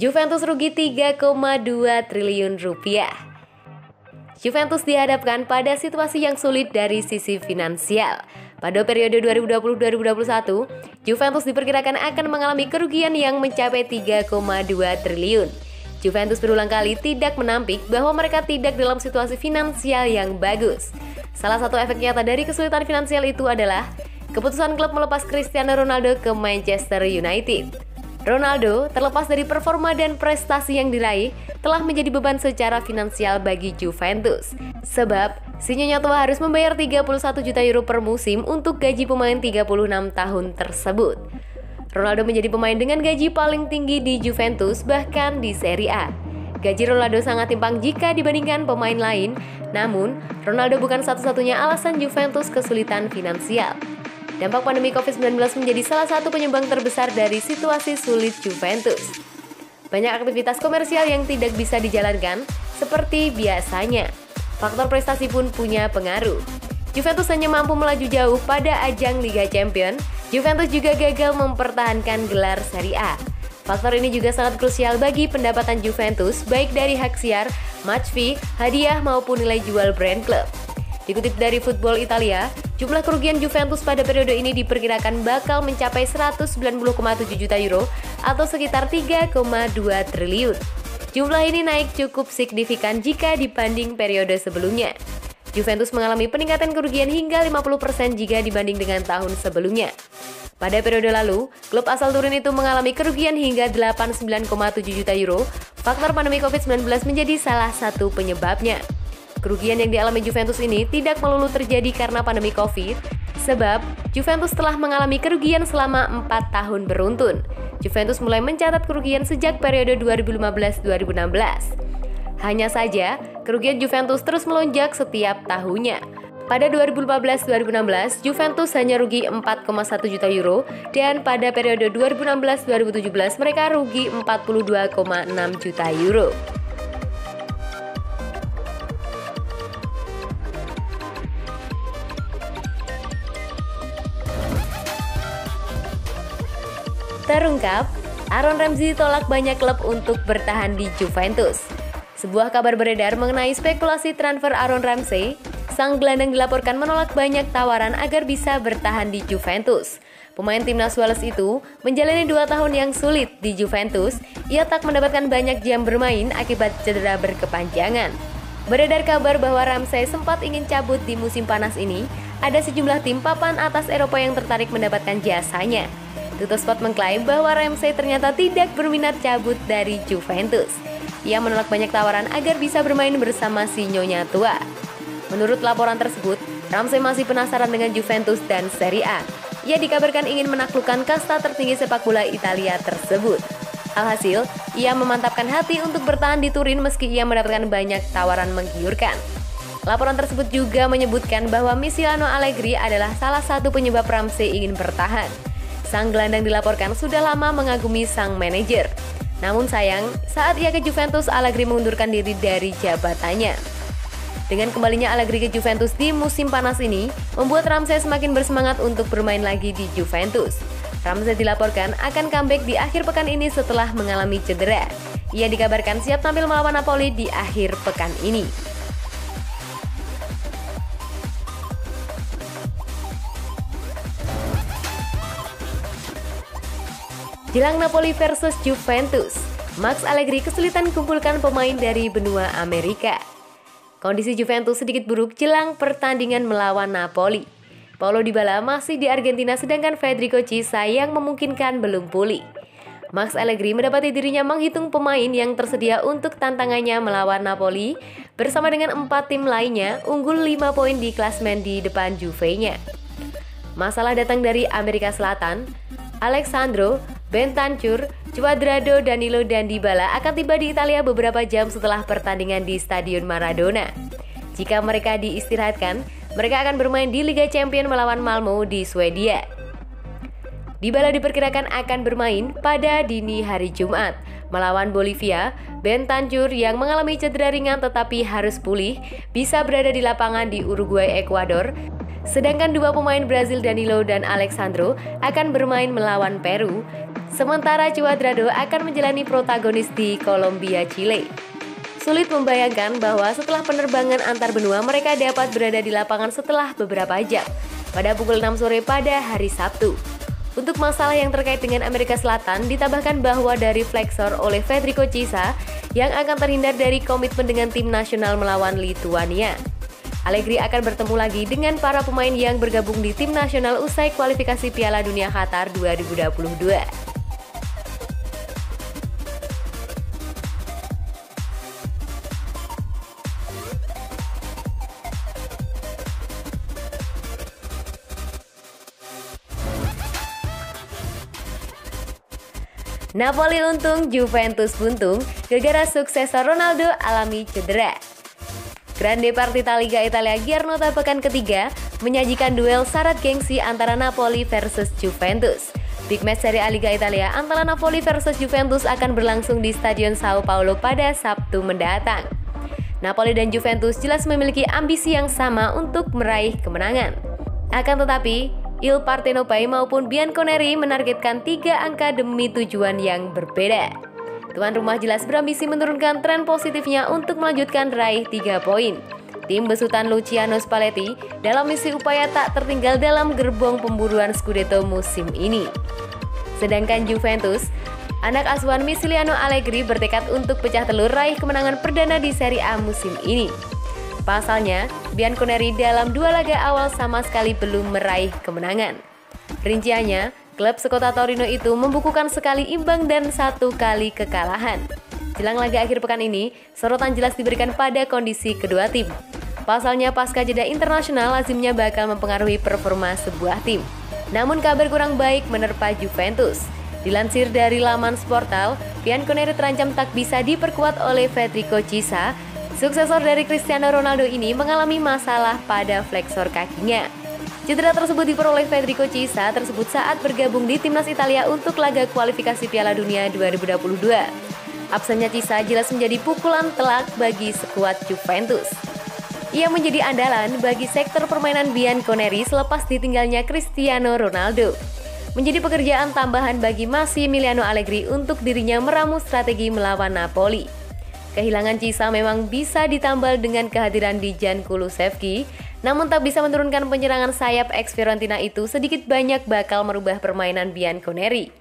Juventus rugi 3,2 triliun rupiah. Juventus dihadapkan pada situasi yang sulit dari sisi finansial. Pada periode 2020-2021, Juventus diperkirakan akan mengalami kerugian yang mencapai 3,2 triliun. Juventus berulang kali tidak menampik bahwa mereka tidak dalam situasi finansial yang bagus. Salah satu efek nyata dari kesulitan finansial itu adalah keputusan klub melepas Cristiano Ronaldo ke Manchester United. Ronaldo, terlepas dari performa dan prestasi yang diraih, telah menjadi beban secara finansial bagi Juventus. Sebab, si Nyonya tua harus membayar 31 juta euro per musim untuk gaji pemain 36 tahun tersebut. Ronaldo menjadi pemain dengan gaji paling tinggi di Juventus, bahkan di Serie A. Gaji Ronaldo sangat timpang jika dibandingkan pemain lain, namun Ronaldo bukan satu-satunya alasan Juventus kesulitan finansial. Dampak pandemi COVID-19 menjadi salah satu penyumbang terbesar dari situasi sulit Juventus. Banyak aktivitas komersial yang tidak bisa dijalankan seperti biasanya. Faktor prestasi pun punya pengaruh. Juventus hanya mampu melaju jauh pada ajang Liga Champions. Juventus juga gagal mempertahankan gelar Serie A. Faktor ini juga sangat krusial bagi pendapatan Juventus, baik dari hak siar, match fee, hadiah maupun nilai jual brand klub. Dikutip dari Football Italia, jumlah kerugian Juventus pada periode ini diperkirakan bakal mencapai 190,7 juta euro atau sekitar 3,2 triliun. Jumlah ini naik cukup signifikan jika dibanding periode sebelumnya. Juventus mengalami peningkatan kerugian hingga 50% jika dibanding dengan tahun sebelumnya. Pada periode lalu, klub asal Turin itu mengalami kerugian hingga 89,7 juta euro. Faktor pandemi COVID-19 menjadi salah satu penyebabnya. Kerugian yang dialami Juventus ini tidak melulu terjadi karena pandemi COVID, sebab Juventus telah mengalami kerugian selama 4 tahun beruntun. Juventus mulai mencatat kerugian sejak periode 2015-2016. Hanya saja, kerugian Juventus terus melonjak setiap tahunnya. Pada 2015-2016, Juventus hanya rugi 4,1 juta euro, dan pada periode 2016-2017 mereka rugi 42,6 juta euro. Terungkap, Aaron Ramsey tolak banyak klub untuk bertahan di Juventus. Sebuah kabar beredar mengenai spekulasi transfer Aaron Ramsey. Sang gelandang dilaporkan menolak banyak tawaran agar bisa bertahan di Juventus. Pemain timnas Wales itu menjalani 2 tahun yang sulit di Juventus. Ia tak mendapatkan banyak jam bermain akibat cedera berkepanjangan. Beredar kabar bahwa Ramsey sempat ingin cabut di musim panas ini. Ada sejumlah tim papan atas Eropa yang tertarik mendapatkan jasanya. Tuttosport mengklaim bahwa Ramsey ternyata tidak berminat cabut dari Juventus. Ia menolak banyak tawaran agar bisa bermain bersama si Nyonya tua. Menurut laporan tersebut, Ramsey masih penasaran dengan Juventus dan Serie A. Ia dikabarkan ingin menaklukkan kasta tertinggi sepak bola Italia tersebut. Alhasil, ia memantapkan hati untuk bertahan di Turin meski ia mendapatkan banyak tawaran menggiurkan. Laporan tersebut juga menyebutkan bahwa Massimiliano Allegri adalah salah satu penyebab Ramsey ingin bertahan. Sang gelandang dilaporkan sudah lama mengagumi sang manajer. Namun sayang, saat ia ke Juventus, Allegri mengundurkan diri dari jabatannya. Dengan kembalinya Allegri ke Juventus di musim panas ini, membuat Ramsey semakin bersemangat untuk bermain lagi di Juventus. Ramsey dilaporkan akan comeback di akhir pekan ini setelah mengalami cedera. Ia dikabarkan siap tampil melawan Napoli di akhir pekan ini. Jelang Napoli versus Juventus, Max Allegri kesulitan kumpulkan pemain dari benua Amerika. Kondisi Juventus sedikit buruk jelang pertandingan melawan Napoli. Paulo Dybala masih di Argentina sedangkan Federico Chiesa yang memungkinkan belum pulih. Max Allegri mendapati dirinya menghitung pemain yang tersedia untuk tantangannya melawan Napoli bersama dengan 4 tim lainnya unggul 5 poin di klasmen di depan Juve-nya. Masalah datang dari Amerika Selatan. Alexandro, Bentancur, Cuadrado, Danilo, dan Dybala akan tiba di Italia beberapa jam setelah pertandingan di Stadion Maradona. Jika mereka diistirahatkan, mereka akan bermain di Liga Champions melawan Malmo di Swedia. Dybala diperkirakan akan bermain pada dini hari Jumat melawan Bolivia. Bentancur yang mengalami cedera ringan tetapi harus pulih bisa berada di lapangan di Uruguay, Ekuador. Sedangkan 2 pemain Brazil Danilo dan Alexandro akan bermain melawan Peru. Sementara Cuadrado akan menjalani protagonis di Kolombia, Chile. Sulit membayangkan bahwa setelah penerbangan antar benua mereka dapat berada di lapangan setelah beberapa jam pada pukul 6 sore pada hari Sabtu. Untuk masalah yang terkait dengan Amerika Selatan, ditambahkan bahwa dari Flexor oleh Federico Chiesa yang akan terhindar dari komitmen dengan tim nasional melawan Lituania. Allegri akan bertemu lagi dengan para pemain yang bergabung di tim nasional usai kualifikasi Piala Dunia Qatar 2022. Napoli untung, Juventus buntung, gara-gara suksesor Ronaldo alami cedera. Grande Partita Liga Italia Giornata pekan ketiga menyajikan duel syarat gengsi antara Napoli versus Juventus. Big match Serie A Liga Italia antara Napoli versus Juventus akan berlangsung di Stadion Sao Paulo pada Sabtu mendatang. Napoli dan Juventus jelas memiliki ambisi yang sama untuk meraih kemenangan. Akan tetapi, Il Partenopei maupun Bianconeri menargetkan 3 angka demi tujuan yang berbeda. Tuan rumah jelas berambisi menurunkan tren positifnya untuk melanjutkan raih 3 poin. Tim besutan Luciano Spalletti dalam misi upaya tak tertinggal dalam gerbong pemburuan Scudetto musim ini. Sedangkan Juventus, anak asuhan Massimiliano Allegri bertekad untuk pecah telur raih kemenangan perdana di Serie A musim ini. Pasalnya, Bianconeri dalam 2 laga awal sama sekali belum meraih kemenangan. Rinciannya, klub sekota Torino itu membukukan sekali imbang dan 1 kali kekalahan. Jelang laga akhir pekan ini, sorotan jelas diberikan pada kondisi kedua tim. Pasalnya pasca jeda internasional lazimnya bakal mempengaruhi performa sebuah tim. Namun kabar kurang baik menerpa Juventus. Dilansir dari laman Sportal, Bianconeri terancam tak bisa diperkuat oleh Federico Chiesa. Suksesor dari Cristiano Ronaldo ini mengalami masalah pada flexor kakinya. Cedera tersebut diperoleh Federico Chiesa tersebut saat bergabung di timnas Italia untuk laga kualifikasi Piala Dunia 2022. Absennya Chiesa jelas menjadi pukulan telak bagi skuad Juventus. Ia menjadi andalan bagi sektor permainan Bianconeri selepas ditinggalnya Cristiano Ronaldo. Menjadi pekerjaan tambahan bagi Massimiliano Allegri untuk dirinya meramu strategi melawan Napoli. Kehilangan Chiesa memang bisa ditambal dengan kehadiran Dejan Kulusevski, namun tak bisa menurunkan penyerangan sayap ex Fiorentina itu sedikit banyak bakal merubah permainan Bianconeri.